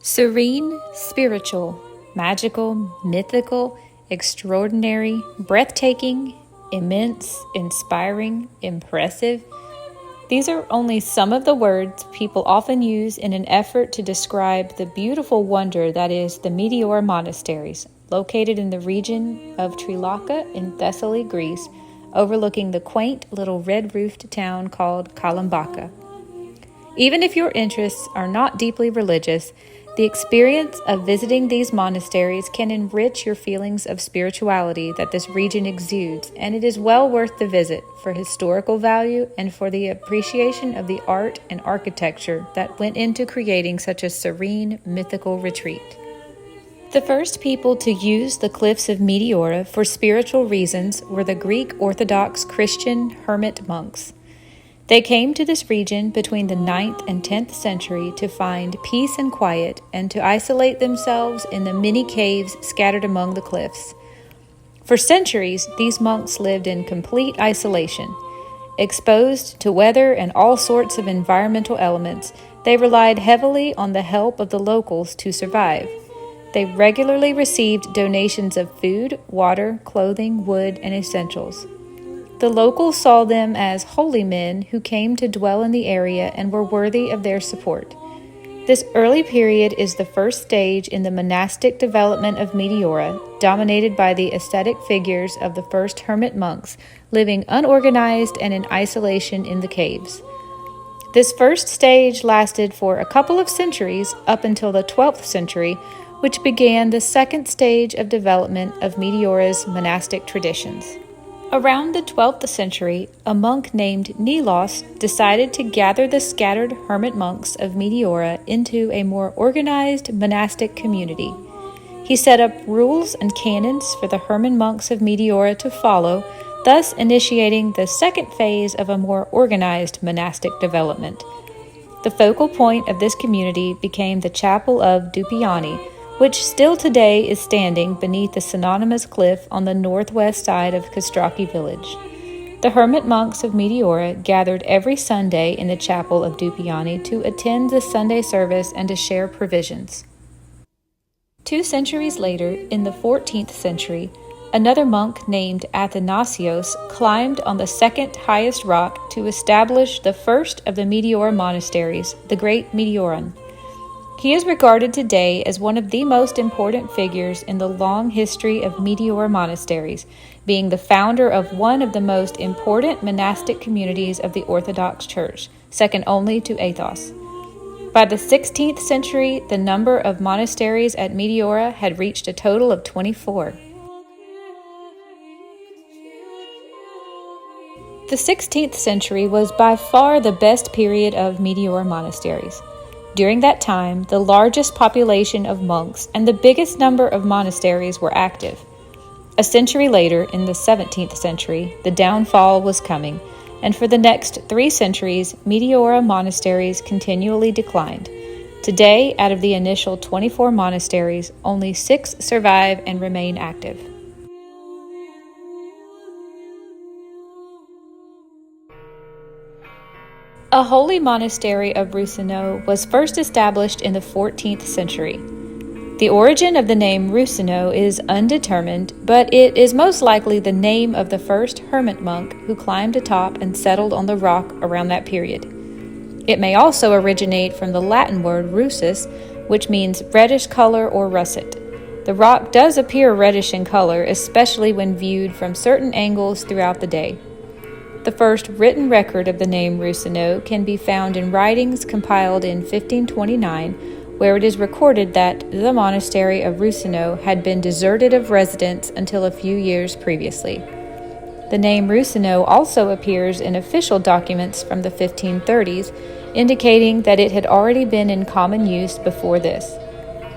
Serene, spiritual, magical, mythical, extraordinary, breathtaking, immense, inspiring, impressive. These are only some of the words people often use in an effort to describe the beautiful wonder that is the Meteora monasteries, located in the region of Trilaka in Thessaly, Greece, overlooking the quaint little red-roofed town called Kalambaka. Even if your interests are not deeply religious, the experience of visiting these monasteries can enrich your feelings of spirituality that this region exudes, and it is well worth the visit for historical value and for the appreciation of the art and architecture that went into creating such a serene, mythical retreat. The first people to use the cliffs of Meteora for spiritual reasons were the Greek Orthodox Christian hermit monks. They came to this region between the 9th and 10th century to find peace and quiet and to isolate themselves in the many caves scattered among the cliffs. For centuries, these monks lived in complete isolation. Exposed to weather and all sorts of environmental elements, they relied heavily on the help of the locals to survive. They regularly received donations of food, water, clothing, wood, and essentials. The locals saw them as holy men who came to dwell in the area and were worthy of their support. This early period is the first stage in the monastic development of Meteora, dominated by the ascetic figures of the first hermit monks, living unorganized and in isolation in the caves. This first stage lasted for a couple of centuries, up until the 12th century, which began the second stage of development of Meteora's monastic traditions. Around the 12th century, a monk named Nilos decided to gather the scattered hermit monks of Meteora into a more organized monastic community. He set up rules and canons for the hermit monks of Meteora to follow, thus initiating the second phase of a more organized monastic development. The focal point of this community became the chapel of Dupiani, which still today is standing beneath the synonymous cliff on the northwest side of Kastraki village. The hermit monks of Meteora gathered every Sunday in the chapel of Dupiani to attend the Sunday service and to share provisions. 2 centuries later, in the 14th century, another monk named Athanasios climbed on the second highest rock to establish the first of the Meteora monasteries, the Great Meteoron. He is regarded today as one of the most important figures in the long history of Meteora monasteries, being the founder of one of the most important monastic communities of the Orthodox Church, second only to Athos. By the 16th century, the number of monasteries at Meteora had reached a total of 24. The 16th century was by far the best period of Meteora monasteries. During that time, the largest population of monks and the biggest number of monasteries were active. A century later, in the 17th century, the downfall was coming, and for the next 3 centuries, Meteora monasteries continually declined. Today, out of the initial 24 monasteries, only 6 survive and remain active. A Holy Monastery of Roussanou was first established in the 14th century. The origin of the name Roussanou is undetermined, but it is most likely the name of the first hermit monk who climbed atop and settled on the rock around that period. It may also originate from the Latin word russus, which means reddish color or russet. The rock does appear reddish in color, especially when viewed from certain angles throughout the day. The first written record of the name Roussanou can be found in writings compiled in 1529, where it is recorded that the monastery of Roussanou had been deserted of residents until a few years previously. The name Roussanou also appears in official documents from the 1530s, indicating that it had already been in common use before this.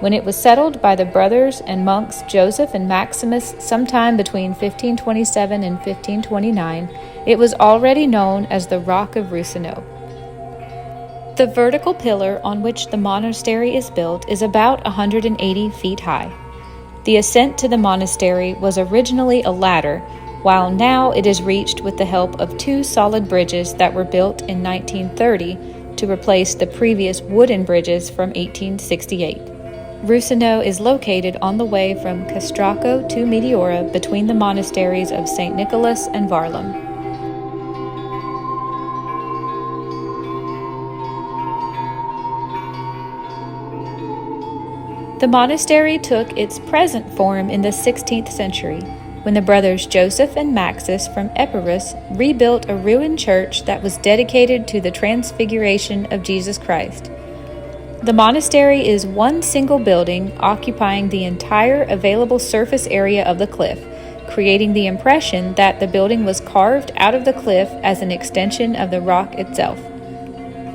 When it was settled by the brothers and monks Joseph and Maximus sometime between 1527 and 1529, it was already known as the Rock of Roussanou. The vertical pillar on which the monastery is built is about 180 feet high. The ascent to the monastery was originally a ladder, while now it is reached with the help of 2 solid bridges that were built in 1930 to replace the previous wooden bridges from 1868. Roussanou is located on the way from Castracco to Meteora between the monasteries of St. Nicholas and Varlam. The monastery took its present form in the 16th century, when the brothers Joseph and Maxis from Epirus rebuilt a ruined church that was dedicated to the transfiguration of Jesus Christ. The monastery is one single building occupying the entire available surface area of the cliff, creating the impression that the building was carved out of the cliff as an extension of the rock itself.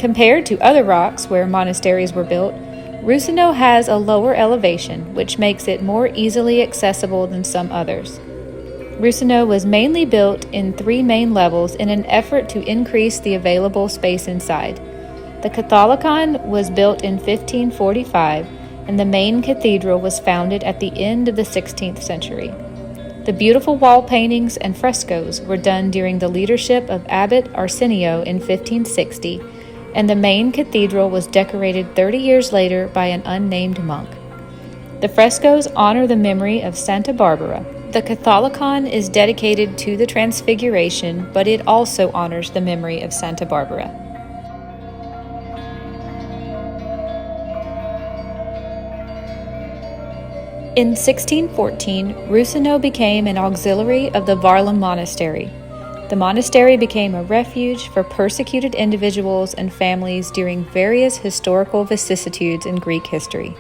Compared to other rocks where monasteries were built, Roussanou has a lower elevation, which makes it more easily accessible than some others. Roussanou was mainly built in 3 main levels in an effort to increase the available space inside. The Catholicon was built in 1545, and the main cathedral was founded at the end of the 16th century. The beautiful wall paintings and frescoes were done during the leadership of Abbot Arsenio in 1560, and the main cathedral was decorated 30 years later by an unnamed monk. The frescoes honor the memory of Santa Barbara. The Catholicon is dedicated to the Transfiguration, but it also honors the memory of Santa Barbara. In 1614, Roussanou became an auxiliary of the Varlam Monastery. The monastery became a refuge for persecuted individuals and families during various historical vicissitudes in Greek history.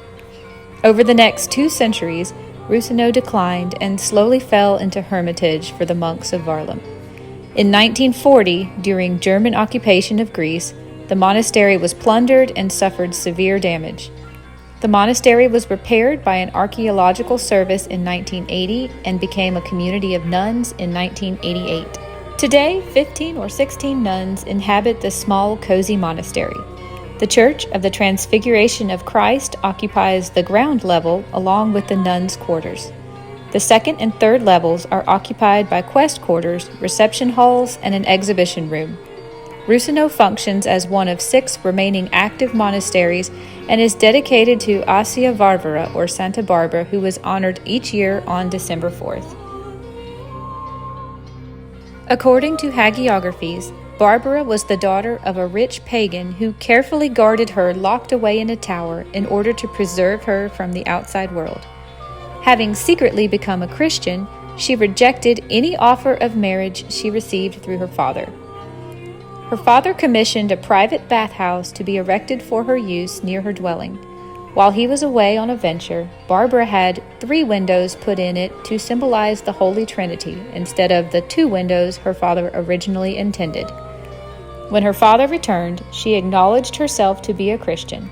Over the next 2 centuries, Roussanou declined and slowly fell into hermitage for the monks of Varlam. In 1940, during German occupation of Greece, the monastery was plundered and suffered severe damage. The monastery was repaired by an archaeological service in 1980 and became a community of nuns in 1988. Today, 15 or 16 nuns inhabit the small, cozy monastery. The Church of the Transfiguration of Christ occupies the ground level along with the nuns' quarters. The second and third levels are occupied by quest quarters, reception halls, and an exhibition room. Roussanou functions as one of 6 remaining active monasteries and is dedicated to Asia Varvara, or Santa Barbara, who is honored each year on December 4th. According to hagiographies, Barbara was the daughter of a rich pagan who carefully guarded her locked away in a tower in order to preserve her from the outside world. Having secretly become a Christian, she rejected any offer of marriage she received through her father. Her father commissioned a private bathhouse to be erected for her use near her dwelling. While he was away on a venture, Barbara had 3 windows put in it to symbolize the Holy Trinity instead of the 2 windows her father originally intended. When her father returned, she acknowledged herself to be a Christian.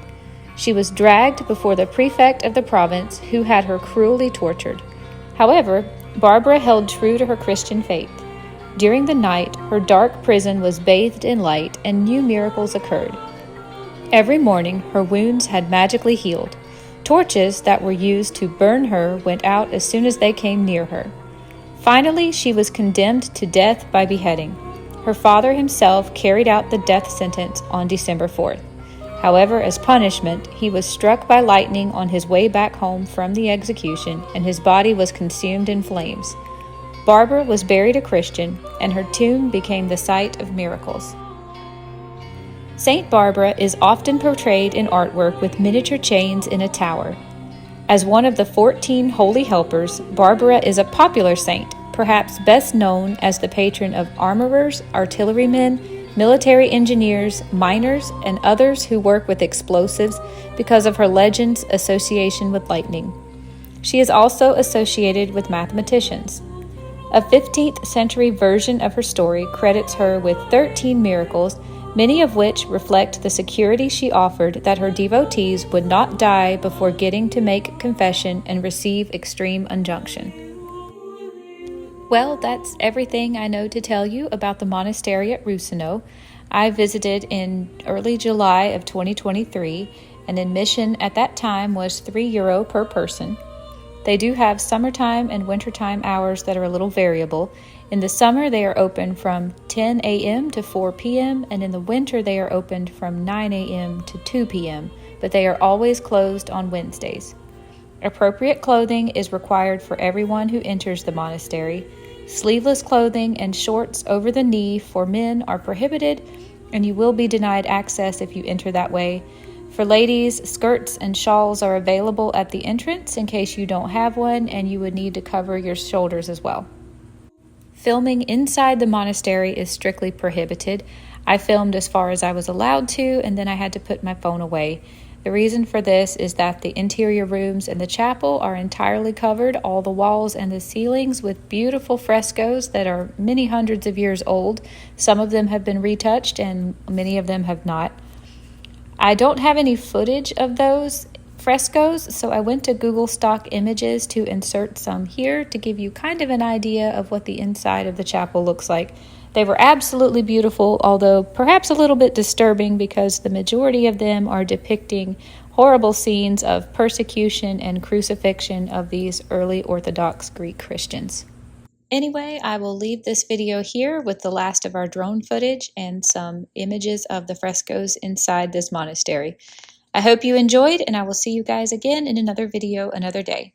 She was dragged before the prefect of the province, who had her cruelly tortured. However, Barbara held true to her Christian faith. During the night, her dark prison was bathed in light, and new miracles occurred. Every morning, her wounds had magically healed. Torches that were used to burn her went out as soon as they came near her. Finally, she was condemned to death by beheading. Her father himself carried out the death sentence on December 4th. However, as punishment, he was struck by lightning on his way back home from the execution, and his body was consumed in flames. Barbara was buried a Christian, and her tomb became the site of miracles. Saint Barbara is often portrayed in artwork with miniature chains in a tower. As one of the 14 holy helpers, Barbara is a popular saint, perhaps best known as the patron of armorers, artillerymen, military engineers, miners, and others who work with explosives because of her legend's association with lightning. She is also associated with mathematicians. A 15th century version of her story credits her with 13 miracles, many of which reflect the security she offered that her devotees would not die before getting to make confession and receive extreme injunction. Well, that's everything I know to tell you about the monastery at Roussanou. I visited in early July of 2023, and admission at that time was €3 per person. They do have summertime and wintertime hours that are a little variable. In the summer, they are open from 10 a.m. to 4 p.m., and in the winter, they are opened from 9 a.m. to 2 p.m., but they are always closed on Wednesdays. Appropriate clothing is required for everyone who enters the monastery. Sleeveless clothing and shorts over the knee for men are prohibited, and you will be denied access if you enter that way. For ladies, skirts and shawls are available at the entrance in case you don't have one, and you would need to cover your shoulders as well. Filming inside the monastery is strictly prohibited. I filmed as far as I was allowed to, and then I had to put my phone away. The reason for this is that the interior rooms in the chapel are entirely covered, all the walls and the ceilings, with beautiful frescoes that are many hundreds of years old. Some of them have been retouched, and many of them have not. I don't have any footage of those frescoes, so I went to Google Stock Images to insert some here to give you kind of an idea of what the inside of the chapel looks like. They were absolutely beautiful, although perhaps a little bit disturbing because the majority of them are depicting horrible scenes of persecution and crucifixion of these early Orthodox Greek Christians. Anyway, I will leave this video here with the last of our drone footage and some images of the frescoes inside this monastery. I hope you enjoyed, and I will see you guys again in another video another day.